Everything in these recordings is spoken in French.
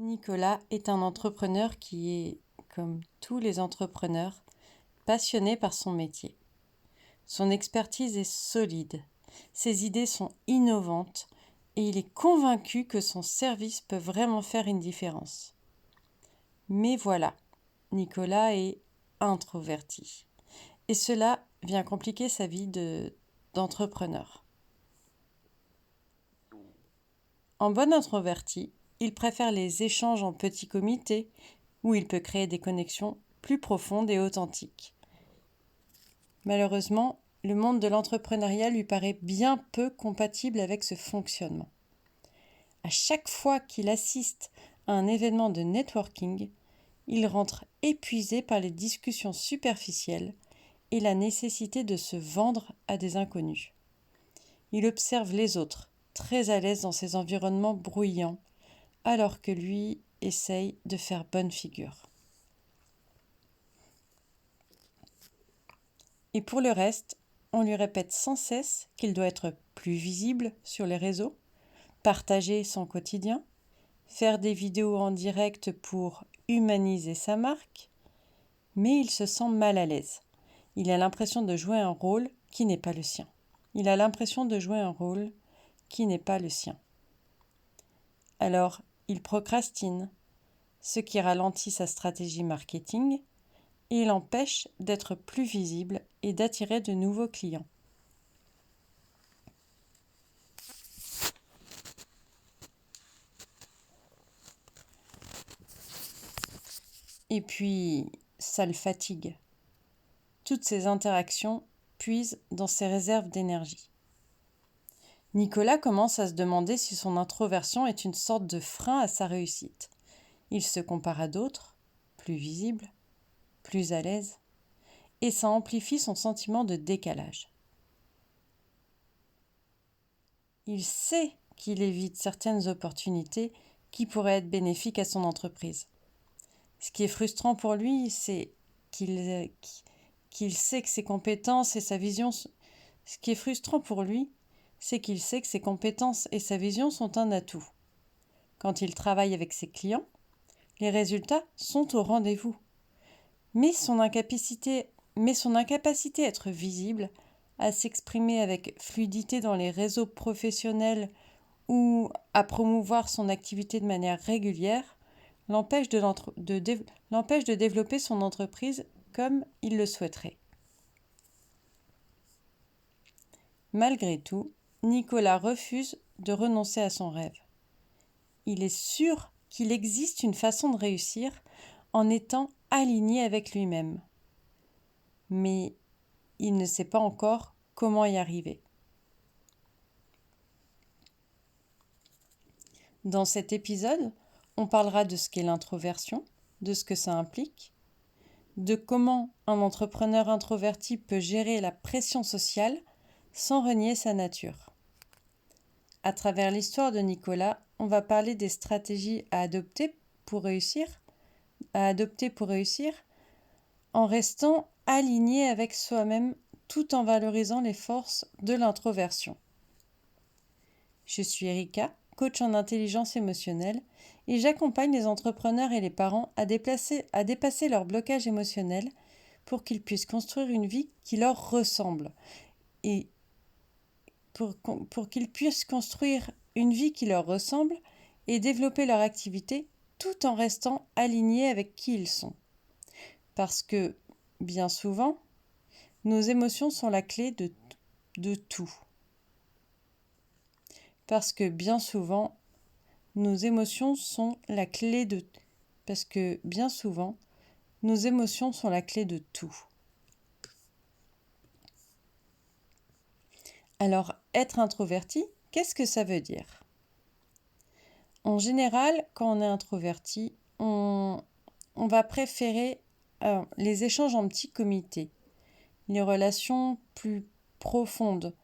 Nicolas est un entrepreneur qui est, comme tous les entrepreneurs, passionné par son métier. Son expertise est solide, ses idées sont innovantes et il est convaincu que son service peut vraiment faire une différence. Mais voilà, Nicolas est introverti et cela vient compliquer sa vie d'entrepreneur. En bon introverti, il préfère les échanges en petits comités où il peut créer des connexions plus profondes et authentiques. Malheureusement, le monde de l'entrepreneuriat lui paraît bien peu compatible avec ce fonctionnement. À chaque fois qu'il assiste à un événement de networking, il rentre épuisé par les discussions superficielles et la nécessité de se vendre à des inconnus. Il observe les autres, très à l'aise dans ces environnements bruyants, alors que lui essaye de faire bonne figure. Et pour le reste, on lui répète sans cesse qu'il doit être plus visible sur les réseaux, partager son quotidien, faire des vidéos en direct pour humaniser sa marque, mais il se sent mal à l'aise. Il a l'impression de jouer un rôle qui n'est pas le sien. Alors, il procrastine, ce qui ralentit sa stratégie marketing et l'empêche d'être plus visible et d'attirer de nouveaux clients. Et puis, ça le fatigue. Toutes ces interactions puisent dans ses réserves d'énergie. Nicolas commence à se demander si son introversion est une sorte de frein à sa réussite. Il se compare à d'autres, plus visibles, plus à l'aise, et ça amplifie son sentiment de décalage. Il sait qu'il évite certaines opportunités qui pourraient être bénéfiques à son entreprise. Ce qui est frustrant pour lui, c'est qu'il sait que ses compétences et sa vision... Ce qui est frustrant pour lui, c'est qu'il sait que ses compétences et sa vision sont un atout. Quand il travaille avec ses clients, les résultats sont au rendez-vous. Mais son incapacité à être visible, à s'exprimer avec fluidité dans les réseaux professionnels ou à promouvoir son activité de manière régulière, l'empêche de développer son entreprise comme il le souhaiterait. Malgré tout, Nicolas refuse de renoncer à son rêve. Il est sûr qu'il existe une façon de réussir en étant aligné avec lui-même. Mais il ne sait pas encore comment y arriver. Dans cet épisode, on parlera de ce qu'est l'introversion, de ce que ça implique, de comment un entrepreneur introverti peut gérer la pression sociale sans renier sa nature. À travers l'histoire de Nicolas, on va parler des stratégies à adopter pour réussir, en restant aligné avec soi-même tout en valorisant les forces de l'introversion. Je suis Erika, coach en intelligence émotionnelle, et j'accompagne les entrepreneurs et les parents à dépasser leur blocage émotionnel pour qu'ils puissent construire une vie qui leur ressemble. Et pour qu'ils puissent construire une vie qui leur ressemble et développer leur activité tout en restant alignés avec qui ils sont. Parce que, bien souvent, nos émotions sont la clé de tout. Parce que bien souvent, nos émotions sont la clé de tout. Alors, être introverti, qu'est-ce que ça veut dire ? En général, quand on est introverti, on va préférer les échanges en petits comités, les relations plus profondes,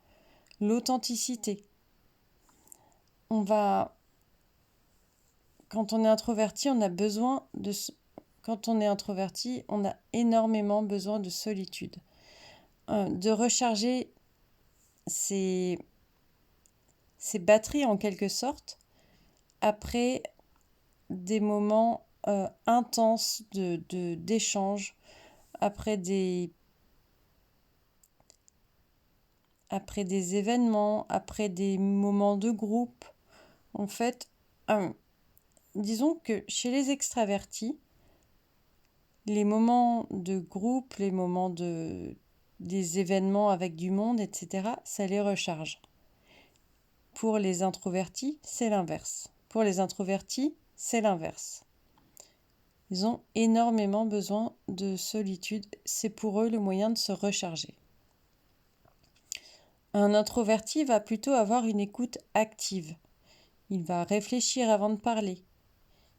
l'authenticité. Quand on est introverti, on a énormément besoin de solitude, de recharger ses batteries en quelque sorte après des moments intenses d'échange, après après des événements, après des moments de groupe. En fait, disons que chez les extravertis, les moments de groupe, les moments des événements avec du monde, etc., ça les recharge. Pour les introvertis, c'est l'inverse. Pour les introvertis, c'est l'inverse. Ils ont énormément besoin de solitude. C'est pour eux le moyen de se recharger. Un introverti va plutôt avoir une écoute active. Il va réfléchir avant de parler.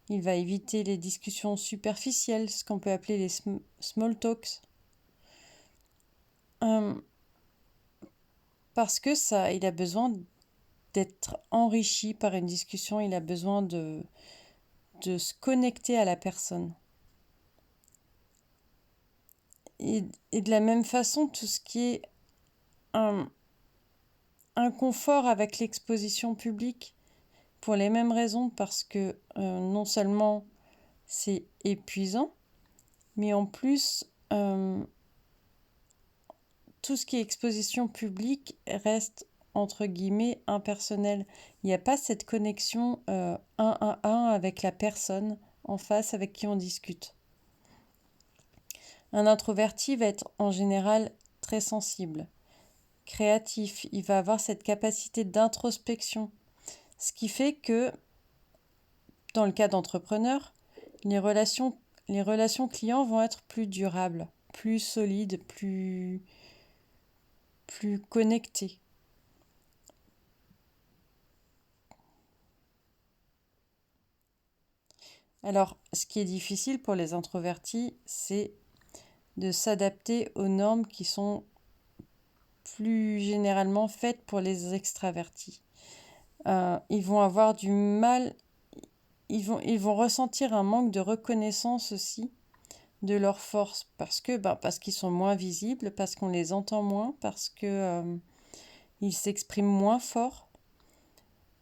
Il va éviter les discussions superficielles, ce qu'on peut appeler les small talks. Parce que ça, il a besoin d'être enrichi par une discussion, il a besoin de se connecter à la personne. Et de la même façon, tout ce qui est inconfort avec l'exposition publique, pour les mêmes raisons, parce que non seulement c'est épuisant, mais en plus, tout ce qui est exposition publique reste entre guillemets impersonnel. Il n'y a pas cette connexion un à un avec la personne en face avec qui on discute. Un introverti va être en général très sensible, créatif, il va avoir cette capacité d'introspection, ce qui fait que dans le cas d'entrepreneur, les relations clients vont être plus durables, plus solides, plus connectées. Alors, ce qui est difficile pour les introvertis, c'est de s'adapter aux normes qui sont plus généralement faites pour les extravertis. Ils vont avoir du mal, ils vont ressentir un manque de reconnaissance aussi de leurs forces parce qu'ils sont moins visibles, parce qu'on les entend moins, parce que ils s'expriment moins fort.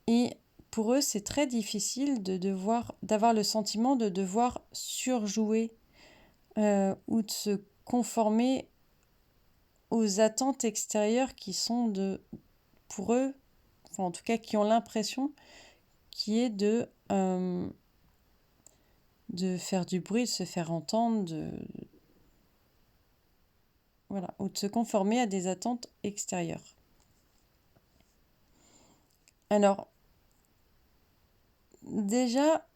Et pour eux, c'est très difficile d'avoir le sentiment de devoir surjouer ou de se conformer aux attentes extérieures qui sont pour eux, enfin en tout cas qui ont l'impression, qui est de faire du bruit, de se faire entendre, voilà, ou de se conformer à des attentes extérieures. Alors, déjà,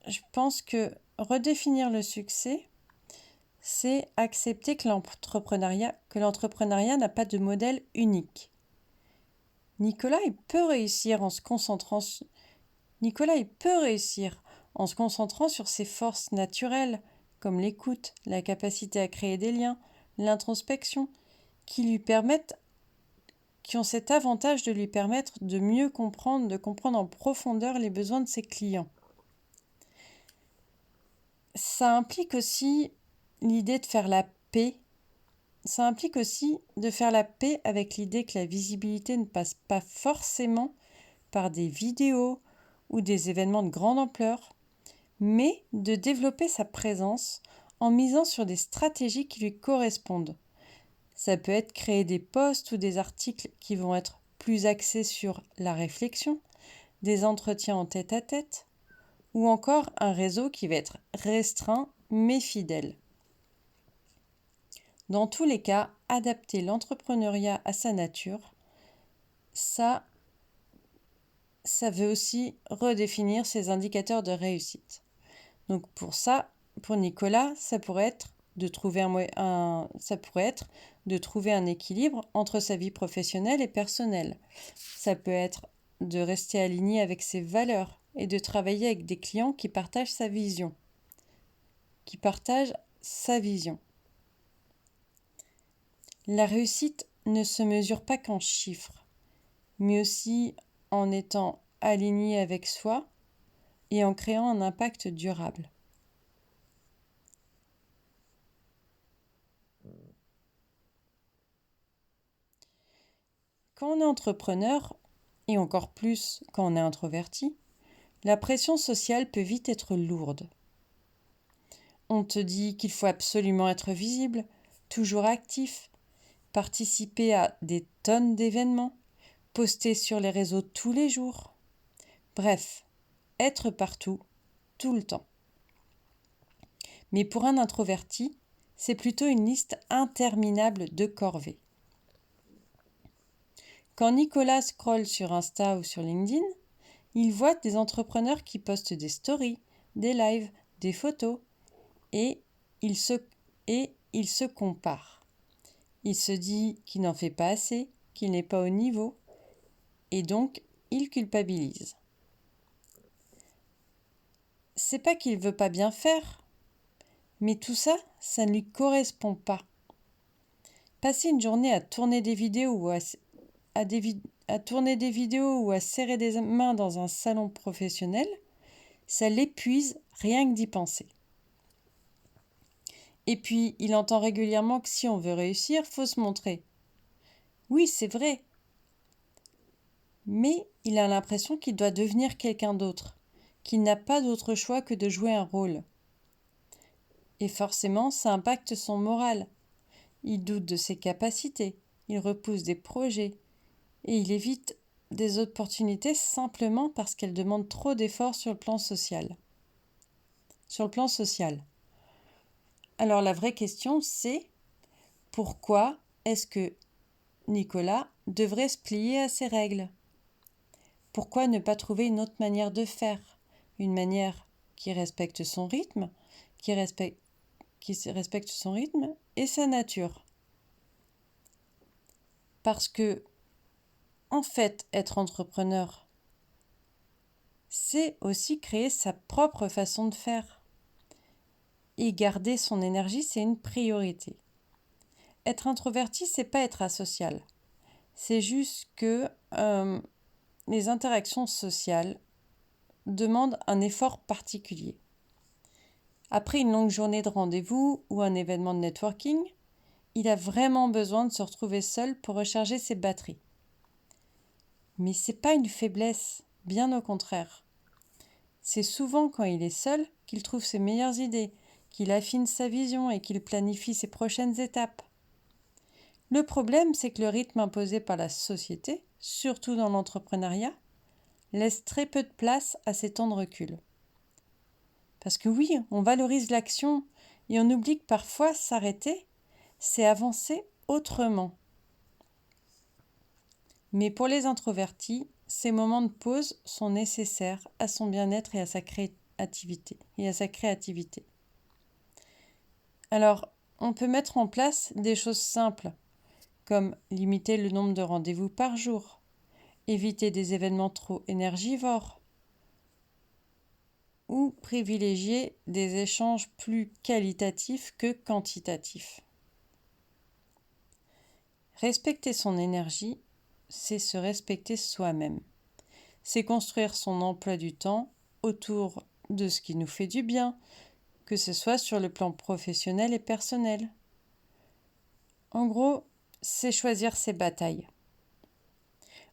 je pense que redéfinir le succès, c'est accepter que l'entrepreneuriat n'a pas de modèle unique. Nicolas, il peut réussir en se concentrant sur ses forces naturelles, comme l'écoute, la capacité à créer des liens, l'introspection, qui ont cet avantage de lui permettre de mieux comprendre, de comprendre en profondeur les besoins de ses clients. Ça implique aussi l'idée de faire la paix. Ça implique aussi de faire la paix avec l'idée que la visibilité ne passe pas forcément par des vidéos ou des événements de grande ampleur, mais de développer sa présence en misant sur des stratégies qui lui correspondent. Ça peut être créer des posts ou des articles qui vont être plus axés sur la réflexion, des entretiens en tête-à-tête, ou encore un réseau qui va être restreint mais fidèle. Dans tous les cas, adapter l'entrepreneuriat à sa nature, ça veut aussi redéfinir ses indicateurs de réussite. Donc pour Nicolas, ça pourrait être de trouver un équilibre entre sa vie professionnelle et personnelle. Ça peut être de rester aligné avec ses valeurs et de travailler avec des clients qui partagent sa vision. La réussite ne se mesure pas qu'en chiffres, mais aussi en étant aligné avec soi et en créant un impact durable. Quand on est entrepreneur, et encore plus quand on est introverti, La pression sociale peut vite être lourde. On te dit qu'il faut absolument être visible, toujours actif, participer à des tonnes d'événements, poster sur les réseaux tous les jours. Bref, être partout, tout le temps. Mais pour un introverti, c'est plutôt une liste interminable de corvées. Quand Nicolas scrolle sur Insta ou sur LinkedIn, il voit des entrepreneurs qui postent des stories, des lives, des photos, et il se compare. Il se dit qu'il n'en fait pas assez, qu'il n'est pas au niveau, et donc il culpabilise. C'est pas qu'il veut pas bien faire, mais tout ça, ça ne lui correspond pas. Passer une journée à tourner des vidéos ou à tourner des vidéos ou à serrer des mains dans un salon professionnel, ça l'épuise rien que d'y penser. Et puis, il entend régulièrement que si on veut réussir, faut se montrer. Oui, c'est vrai. Mais il a l'impression qu'il doit devenir quelqu'un d'autre, qu'il n'a pas d'autre choix que de jouer un rôle. Et forcément, ça impacte son moral. Il doute de ses capacités, il repousse des projets, et il évite des opportunités simplement parce qu'elles demandent trop d'efforts sur le plan social. Alors la vraie question, c'est pourquoi est-ce que Nicolas devrait se plier à ces règles? Pourquoi ne pas trouver une autre manière de faire? Une manière qui respecte son rythme, qui respecte son rythme et sa nature. Parce que, en fait, être entrepreneur, c'est aussi créer sa propre façon de faire. Et garder son énergie, c'est une priorité. Être introverti, c'est pas être asocial. C'est juste que les interactions sociales demandent un effort particulier. Après une longue journée de rendez-vous ou un événement de networking, il a vraiment besoin de se retrouver seul pour recharger ses batteries. Mais c'est pas une faiblesse, bien au contraire. C'est souvent quand il est seul qu'il trouve ses meilleures idées, qu'il affine sa vision et qu'il planifie ses prochaines étapes. Le problème, c'est que le rythme imposé par la société, surtout dans l'entrepreneuriat, laisse très peu de place à ces temps de recul. Parce que oui, on valorise l'action et on oublie que parfois s'arrêter, c'est avancer autrement. Mais pour les introvertis, ces moments de pause sont nécessaires à son bien-être et à sa créativité. Alors, on peut mettre en place des choses simples, comme limiter le nombre de rendez-vous par jour, éviter des événements trop énergivores, ou privilégier des échanges plus qualitatifs que quantitatifs. Respecter son énergie, c'est se respecter soi-même. C'est construire son emploi du temps autour de ce qui nous fait du bien, que ce soit sur le plan professionnel et personnel. En gros, c'est choisir ses batailles.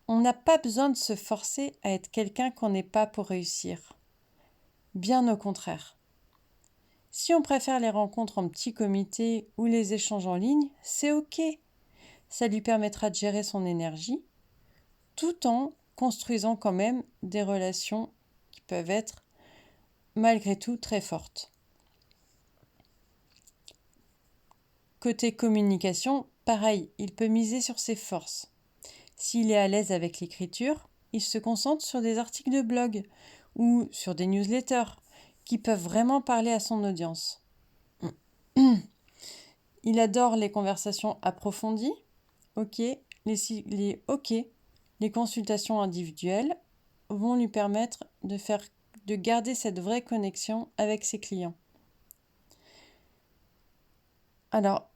On n'a pas besoin de se forcer à être quelqu'un qu'on n'est pas pour réussir. Bien au contraire. Si on préfère les rencontres en petit comité ou les échanges en ligne, c'est ok. Ça lui permettra de gérer son énergie tout en construisant quand même des relations qui peuvent être malgré tout très fortes. Côté communication, pareil, il peut miser sur ses forces. S'il est à l'aise avec l'écriture, il se concentre sur des articles de blog ou sur des newsletters qui peuvent vraiment parler à son audience. Il adore les conversations approfondies. Les consultations individuelles vont lui permettre de garder cette vraie connexion avec ses clients. Alors,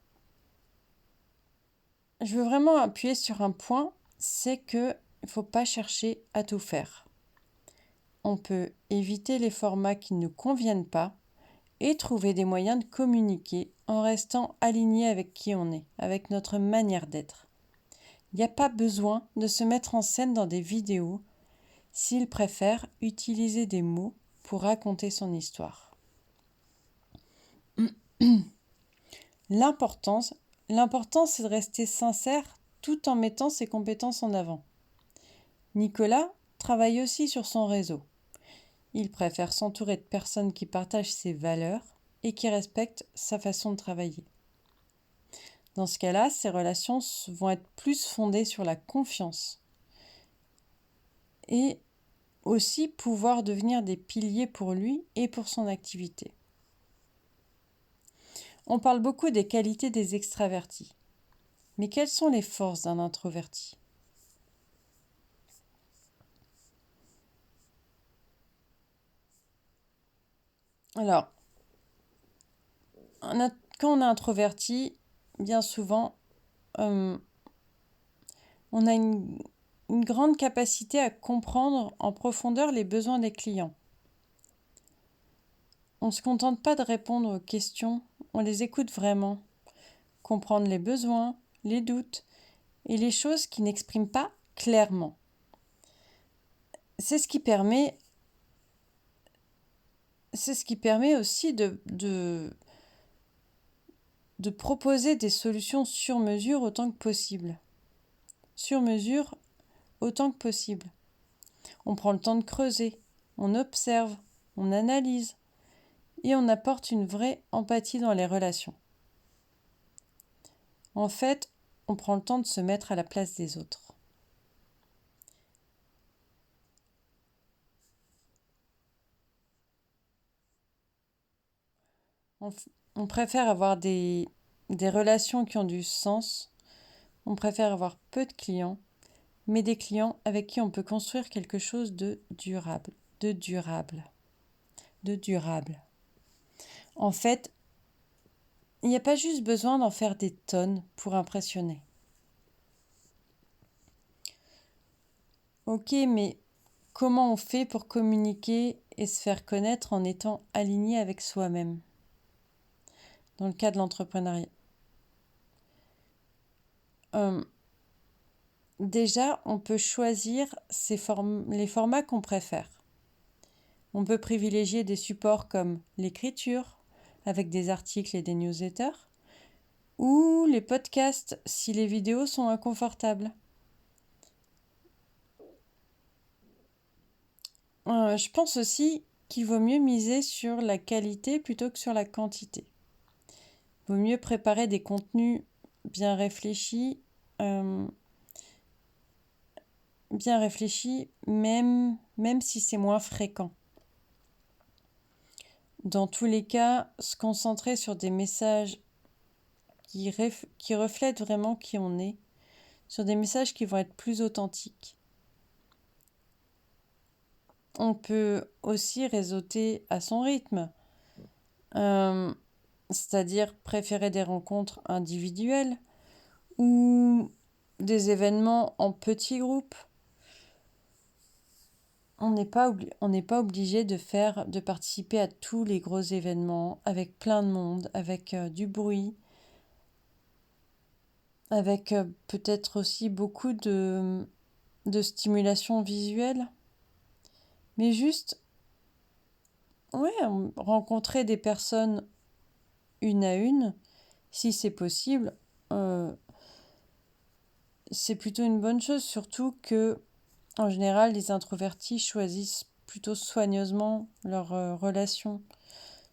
je veux vraiment appuyer sur un point, c'est qu'il ne faut pas chercher à tout faire. On peut éviter les formats qui ne nous conviennent pas et trouver des moyens de communiquer en restant aligné avec qui on est, avec notre manière d'être. Il n'y a pas besoin de se mettre en scène dans des vidéos s'il préfère utiliser des mots pour raconter son histoire. L'important, c'est de rester sincère tout en mettant ses compétences en avant. Nicolas travaille aussi sur son réseau. Il préfère s'entourer de personnes qui partagent ses valeurs et qui respectent sa façon de travailler. Dans ce cas-là, ses relations vont être plus fondées sur la confiance et aussi pouvoir devenir des piliers pour lui et pour son activité. On parle beaucoup des qualités des extravertis. Mais quelles sont les forces d'un introverti ? Alors, quand on est introverti, bien souvent, on a une grande capacité à comprendre en profondeur les besoins des clients. On ne se contente pas de répondre aux questions, on les écoute vraiment. Comprendre les besoins, les doutes et les choses qui n'expriment pas clairement. C'est ce qui permet aussi de proposer des solutions sur mesure autant que possible. Sur mesure autant que possible. On prend le temps de creuser, on observe, on analyse et on apporte une vraie empathie dans les relations. En fait, on prend le temps de se mettre à la place des autres. On préfère avoir des relations qui ont du sens. On préfère avoir peu de clients, mais des clients avec qui on peut construire quelque chose de durable. En fait, il n'y a pas juste besoin d'en faire des tonnes pour impressionner. Ok, mais comment on fait pour communiquer et se faire connaître en étant aligné avec soi-même ? Dans le cas de l'entrepreneuriat. Déjà, on peut choisir les formats qu'on préfère. On peut privilégier des supports comme l'écriture, avec des articles et des newsletters, ou les podcasts si les vidéos sont inconfortables. Je pense aussi qu'il vaut mieux miser sur la qualité plutôt que sur la quantité. Il vaut mieux préparer des contenus bien réfléchis, même si c'est moins fréquent. Dans tous les cas, se concentrer sur des messages qui reflètent vraiment qui on est, sur des messages qui vont être plus authentiques. On peut aussi réseauter à son rythme, c'est-à-dire préférer des rencontres individuelles ou des événements en petits groupes. On n'est pas obligé de participer à tous les gros événements avec plein de monde, avec du bruit, avec peut-être aussi beaucoup de stimulation visuelle. Mais juste, rencontrer des personnes une à une, si c'est possible, c'est plutôt une bonne chose, surtout que en général, les introvertis choisissent plutôt soigneusement leurs relations.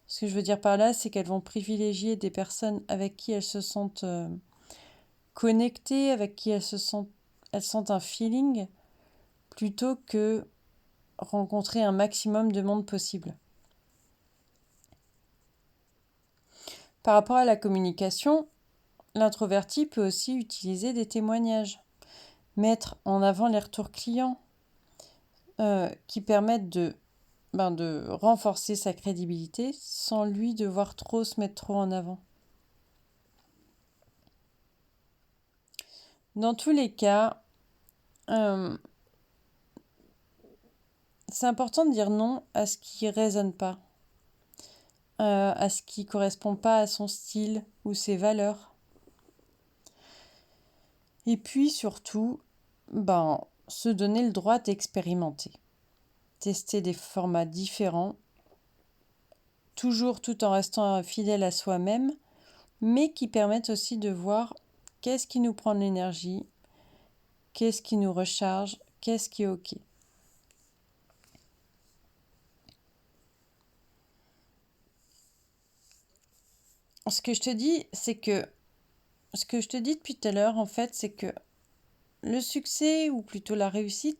Ce que je veux dire par là, c'est qu'elles vont privilégier des personnes avec qui elles se sentent connectées, avec qui elles sentent un feeling, plutôt que rencontrer un maximum de monde possible. Par rapport à la communication, l'introverti peut aussi utiliser des témoignages, mettre en avant les retours clients qui permettent de renforcer sa crédibilité sans lui devoir se mettre trop en avant. Dans tous les cas, c'est important de dire non à ce qui ne résonne pas, à ce qui ne correspond pas à son style ou ses valeurs. Et puis surtout, se donner le droit d'expérimenter. tester des formats différents, toujours tout en restant fidèle à soi-même, mais qui permettent aussi de voir qu'est-ce qui nous prend de l'énergie, qu'est-ce qui nous recharge, qu'est-ce qui est OK. Ce que je te dis depuis tout à l'heure, en fait, c'est que le succès, ou plutôt la réussite,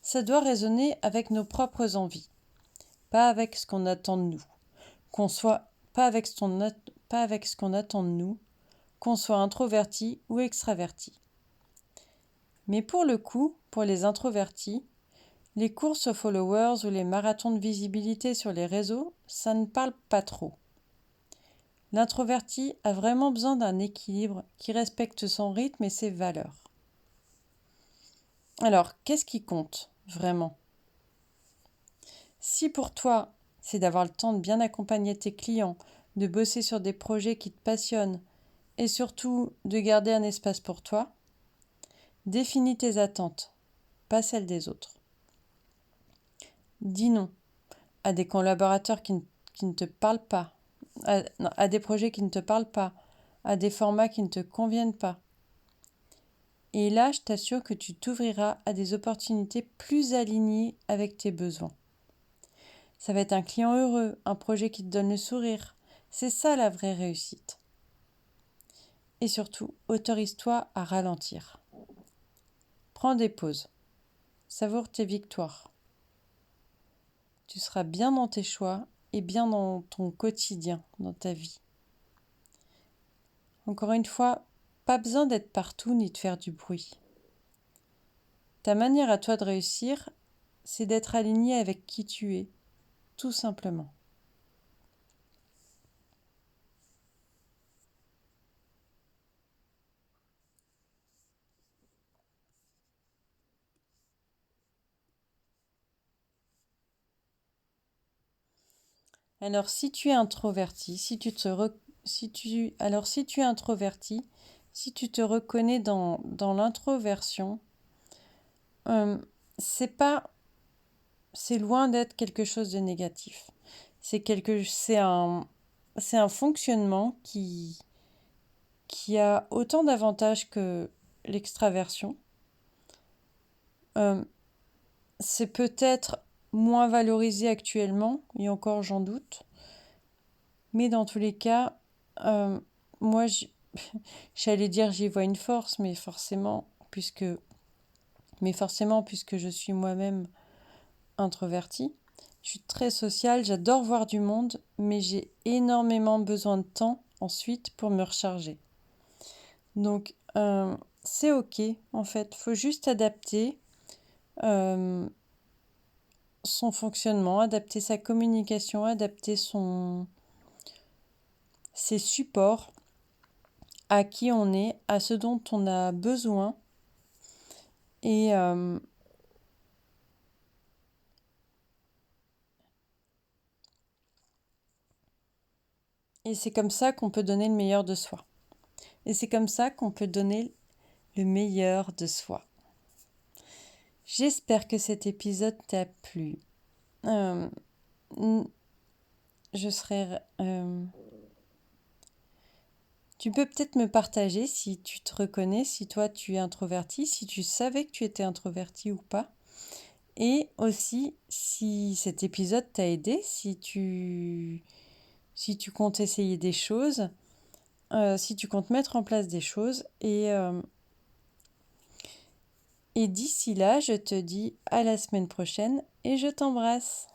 ça doit résonner avec nos propres envies, pas avec ce qu'on attend de nous. Pas avec ce qu'on attend de nous, qu'on soit introverti ou extraverti. Mais pour le coup, pour les introvertis, les courses aux followers ou les marathons de visibilité sur les réseaux, ça ne parle pas trop. L'introverti a vraiment besoin d'un équilibre qui respecte son rythme et ses valeurs. Alors, qu'est-ce qui compte vraiment ? Si pour toi, c'est d'avoir le temps de bien accompagner tes clients, de bosser sur des projets qui te passionnent et surtout de garder un espace pour toi, définis tes attentes, pas celles des autres. Dis non à des collaborateurs qui ne te parlent pas, à des projets qui ne te parlent pas, à des formats qui ne te conviennent pas. Et là, je t'assure que tu t'ouvriras à des opportunités plus alignées avec tes besoins. Ça va être un client heureux, un projet qui te donne le sourire. C'est ça la vraie réussite. Et surtout, autorise-toi à ralentir. Prends des pauses. Savoure tes victoires. Tu seras bien dans tes choix et bien dans ton quotidien, dans ta vie. Encore une fois, pas besoin d'être partout ni de faire du bruit. Ta manière à toi de réussir, c'est d'être aligné avec qui tu es, tout simplement. Alors si tu es introverti, si tu te reconnais dans l'introversion, c'est loin d'être quelque chose de négatif. C'est un fonctionnement qui a autant d'avantages que l'extraversion. C'est peut-être moins valorisé actuellement, et encore j'en doute. Mais dans tous les cas, moi, j'allais dire j'y vois une force, mais forcément, puisque je suis moi-même introvertie. Je suis très sociale, j'adore voir du monde, mais j'ai énormément besoin de temps ensuite pour me recharger. Donc, c'est ok, en fait. Il faut juste adapter son fonctionnement, adapter sa communication, adapter ses supports à qui on est, à ce dont on a besoin. Et c'est comme ça qu'on peut donner le meilleur de soi. Et c'est comme ça qu'on peut donner le meilleur de soi. J'espère que cet épisode t'a plu. Je serais... Tu peux peut-être me partager si tu te reconnais, si toi tu es introverti, si tu savais que tu étais introverti ou pas. Et aussi si cet épisode t'a aidé, si tu comptes essayer des choses, si tu comptes mettre en place des choses. Et d'ici là, je te dis à la semaine prochaine et je t'embrasse.